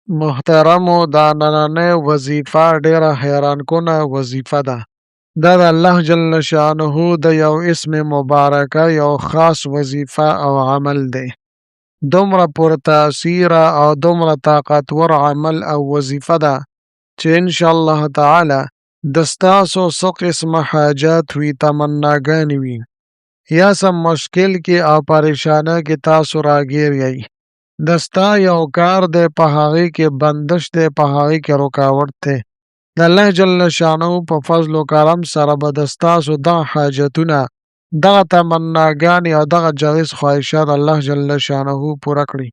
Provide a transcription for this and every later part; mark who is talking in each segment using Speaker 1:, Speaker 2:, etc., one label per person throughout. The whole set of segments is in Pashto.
Speaker 1: محترمو دا نننۍ وظیفه ډیره حیران کونه وظیفه ده. دا د الله جل شانه د یو اسم مبارکه یو خاص وظیفه او عمل دی. دومره پر تاثیره او دومره طاقتور عمل او وظیفه ده چې انشاءالله تعالی د ستاسو څه قسمه حاجات وي، تمناګانې وي، یا سم مشکل کې او پریشانه کې تاسو راګیر یئ، د ستا یو کار دی په هغې کې بندش دی، په هغې کې رکاوټ دی، د الله جل شانه په فضل و کرم سره به د ستاسو دغه حاجتونه، دغه تمناګانې او دغه جایز خواهشات الله جل شانه پوره کړي.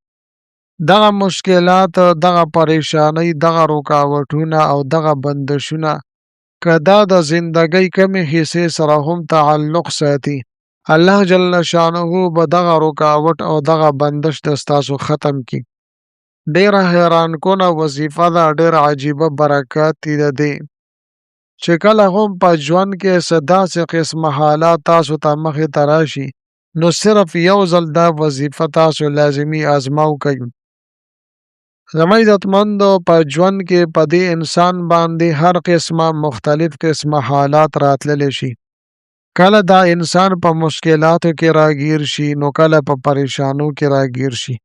Speaker 1: دغه مشکلات، دغه پریشانی، دغه رکاوټونه او دغه بندشونه که دا د زندګۍ کمې حصې سره هم تعلق ساتي، الله جل شانه به دغه رکاوټ او دغه بندش د ستاسو ختم کی. ډیره حیران کونه وظیفه ده، ډیر عجیبه برکات دي د دې چې کله هم په ژوند کې څه داسې قسمه حالات تاسو ته مخې ته راشي، نو صرف یو ځل دا وظیفه تاسو لازمي ازماو کوي. زما عزتمندو، په ژوند کې په دې انسان باندې هر قسمه مختلف قسمه حالات راتللی شي. کله دا انسان په مشکلاتو کې راګیر شي، نو کله په پریشانو کې راګیر شي،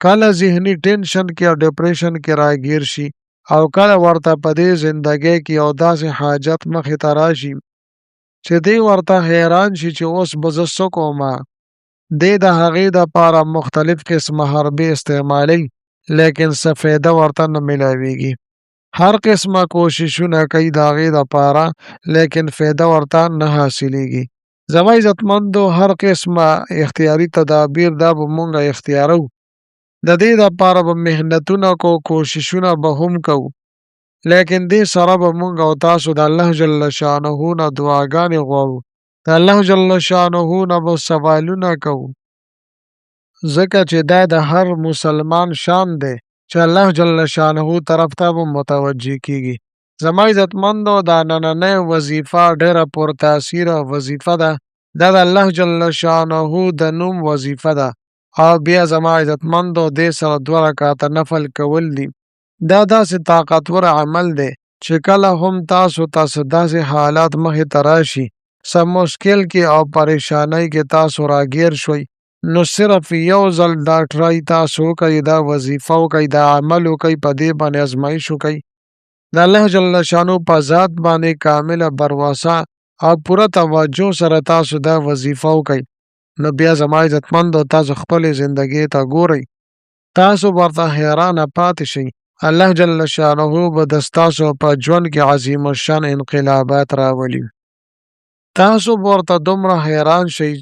Speaker 1: کله ذهني ټینشن کې او ډپریشن کې راګیر شي، او کله ورته په دې زندګۍ کې یو داسې حاجت مخې ته راشي چې دی ورته حیران شي چې اوس به زه څه کومه. دی د هغې دپاره مختلف قسمه حربې استعمالی، لیکن څه فایده ورته نه میلاویږي. هر قسمه کوششونه کوي د هغې دپاره، لیکن فایده ورته نه حاصلیږي. زما عزتمندو، هر قسمه اختیاري تدابیر دا به مونږ اختیارو، د دې دپاره به محنتونه کو، کوششونه به هم کوو، لیکن دې سره به مونږ او تاسو د الله جل شانه نه دعاګانې غواړو، د الله جل شانه نه به سوالونه کوو، ځکه چې دا د هر مسلمان شان دی چې الله جل شانه طرف ته به متوجه کیږي. زما عزتمندو، دا نننۍ وظیفه ډیره پر تاثیره وظیفه ده. دا د الله جل شانه د نوم وظیفه ده، او بیا زما عزتمندو دې سره 2 رکعاته نفل کول دي. دا داسې طاقتور عمل دی چې کله هم تاسو داسې حالات مخې ته راشي، څه مشکل کې او پریشانۍ کې تاسو راګیر شوئ، نو صرف یو ځل دا ټرای تاسو وکئ، دا وظیفه وکئ، دا عمل وکئ، په دې باندې ازمایش وکئ، د الله جل شانو په ذات باندې کامله برواسه او پوره توجه سره تاسو دا وظیفه وکئ، نو بیا زما عزتمندو تاسو خپلې زندګۍ ته ګورئ، تاسو ورته حیرانه پاتې شئ. الله جل شانه به د ستاسو په ژوند کې عظیم الشان انقلابات راولي. تاسو ورته دومره حیران شئ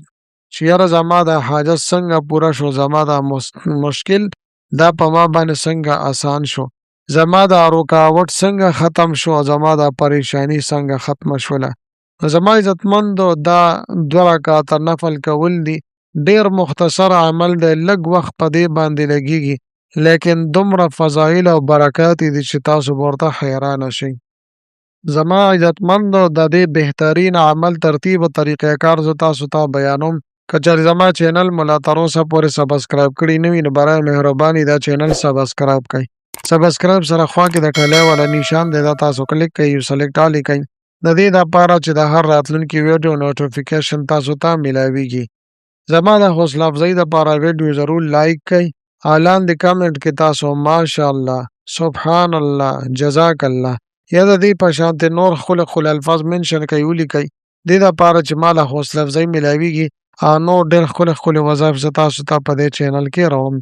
Speaker 1: چې یاره زما دا حاجت څنګه پوره شو، زما دا مشکل دا په ما باندې څنګه آسان شو، زما دا رکاوټ څنګه ختم شو، زما دا پریشانی څنګه ختم شوله. زما عزتمندو، دا 2 رکعاته نفل کول دي، ډیر مختصر عمل دی، لږ وخت په دې باندې لګیږي، لیکن دومره فضایل او برکات دي چې تاسو ورته حیرانه شئ. زما عزتمندو، د دې بهترین عمل ترتیب او طریقه کار زه تاسو ته بیانوم. که چېرې زما چینل مو لا تر اوسه پورې سبسکرایب کړي نه وي، نو برای مهرباني دا چینل سبسکرایب کړئ. سبسکرایب سره خوا کې د ټلی والا نشان دی، دا تاسو کلیک کړئ، یو سلیکټ آل یې کړئ، د دې دپاره چې د هر راتلونکي ویډیو نوټیفیکیشن تاسو ته میلاویږي. زما د حوصله افزایي دپاره ویډیو ضرور لایک کړئ، او لاندې کمنټ کې تاسو ماشاءالله، سبحان الله، جزاک الله یا د دې په شانتې نور ښکلي الفاظ منشن کړئ، ولیکئ، دې دپاره چې ما له حوصله افزایي میلاویږي او نور ډېر ښکلي وظایف زه تاسو ته په دې چینل کې راوړم.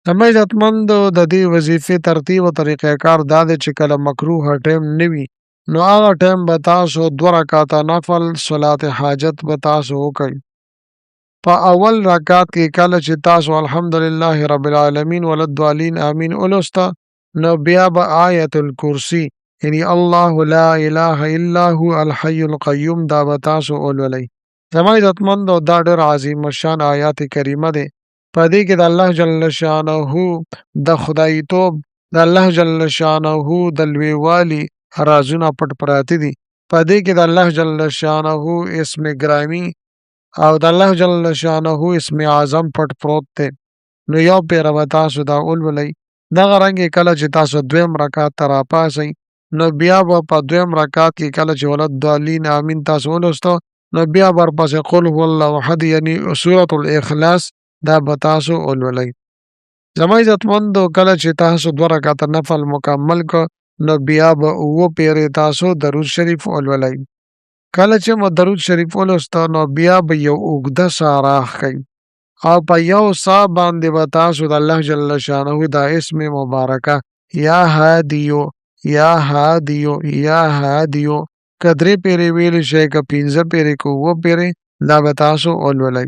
Speaker 1: زما عزتمندو، د دې وظیفې ترتیب او طریقه کار دا دی چې کله مکروه ټیم نه وي، نو هغه ټیم به تاسو 2 رکعاته نفل صلات حاجت به تاسو وکئ. په اول رکعت کې کله چې تاسو الحمدلله رب العالمین وللضالین آمین ولوسته، نو بیا به آیت الکرسی یعنی الله لا اله الا هو الحی القیوم دا به تاسو ولولئ. زما عزتمندو، دا ډېر عظیم الشان آیات کریمه دی. په دې کې د الله جل شانه د خدایتوب، د الله جل شانه د لویوالي رازونه پټ پراته دي. په دې کې د الله جل شانه اسم ګرامی او د الله جل شانه اسم اعظم پټ پروت دی. نو یو پیره به تاسو دا ولولئ، دغه رنګې کله چې تاسو دویم رکعت ته راپاڅئ نو بیا به په دویم رکعت کې کله چې ولضالین آمین تاسو ولوستو نو بیا به ورپسې قل هو الله احد یعنې سورة الاخلاص دا به تاسو ولولئ. زما عزتمندو کله چې تاسو 2 رکعته نفل مکمل کو نو بیا به 7 پیرې تاسو درود شریف ولولئ. کله چې مو درود شریف ولوسته نو بیا به یو اوږده ساه راښکئ او په یو ساه باندې به تاسو د الله جل شانه دا اسم مبارکه یا هادیو یا هادیو یا هادیو که 3 پیرې ویلی شئ که 15 پیرې که 7 پیرې دا به تاسو ولولئ.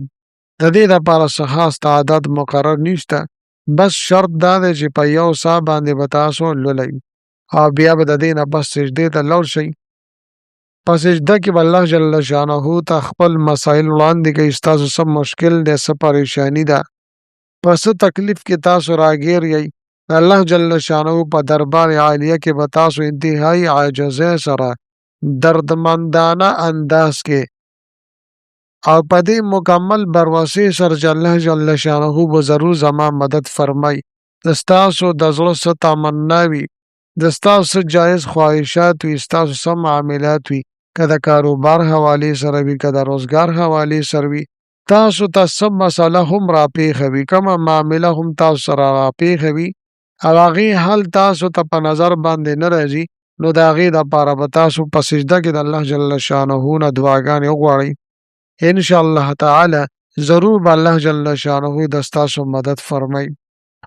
Speaker 1: د دې دپاره څه خاص عدد مقرر نشته، بس شرط دا دی چې په یو ساه باندې به تاسو لولئ او بیا به د دې نه بس سجدې ته لاړ شئ. په سجده کې به الله جل شانه ته خپل مسایل وړاندې کوي، ستاسو څه مشکل دی، څه پریشاني ده، په څه تکلیف کې تاسو راګیر یئ، الله جل شانه په دربار عالیه کې به تاسو انتهایی عاجزۍ سره دردمندانه انداز کې او په دې مکمل بروسې سره چې الله جل شانه به ضرور زما مدد فرمای، د ستاسو د زړه څه تمنا وي، د ستاسو څه جایز خواهشات وي، ستاسو څه معاملات وي، که د کاروبار حوالې سره وي، که د روزګار حوالې سره وي، تاسو ته څه مسله هم راپېښه وي، کومه معامله هم تاسو سره راپېښه وي او هغې حل تاسو ته په نظر باندې نه راځي، نو د هغې دپاره به تاسو په سجده کې د الله جل شانه نه دعاګانې وغواړئ. انشاءالله تعالی ضرور به الله جل شانه د ستاسو مدد فرمای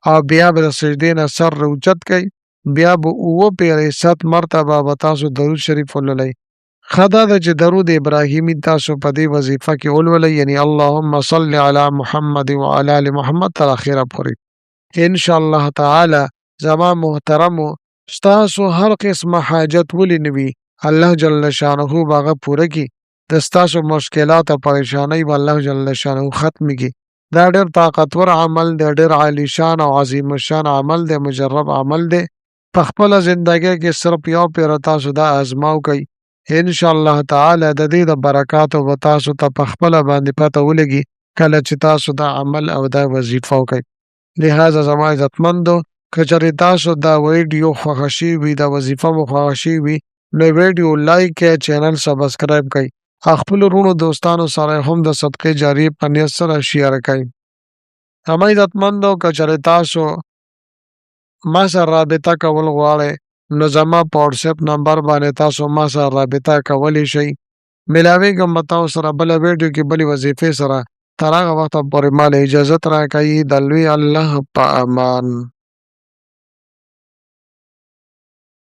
Speaker 1: او بیا به د سجدې نه سر راوچت کئ، بیا به 7 پیرې 100 مرتبه به تاسو درود شریف ولولئ. ښه دا ده چې درود ابراهیمي تاسو په دې وظیفه کې ولولئ، یعنی اللهم صل علی محمد وعلی آل محمد تر اخره پورې. انشاءالله تعالی زما محترمو ستاسو هر قسمه حاجت ولې نه وي الله جل شانه به هغه پوره کړي، د ستاسو مشکلات او پریشانۍ به الله جل شانه ختم کړي. دا ډېر طاقتور عمل دی، ډېر عالی شان او عظیم الشان عمل دی، مجرب عمل دی. په خپله زندګۍ کې صرف یو پیره تاسو دا ازماو کوئ، انشاءالله تعالی د دې د برکاتو به تاسو ته په خپله باندې پته ولګي کله چې تاسو دا عمل او دا وظیفه وکئ. لہذا زما عزتمندو که چېرې تاسو دا ویډیو خوښه شوي وي، دا وظیفه مو خوښه شوي وي نو ویډیو لایک کړئ، چینل سبسکرایب کړئ، خپلو وروڼو دوستانو سره هم د صدقې جاریې په نیت سره شیر کړئ. زما عزتمندو که چېرې تاسو ما سره رابطه کول غواړئ نو زما په واټساپ نمبر باندې تاسو ما سره رابطه کولی شئ. ملاویږم به تاسو سره بله ویډیو کې بلې وظیفې سره، تر هغه وخته پورې ما له اجازت راکوي. د لوی الله په امان.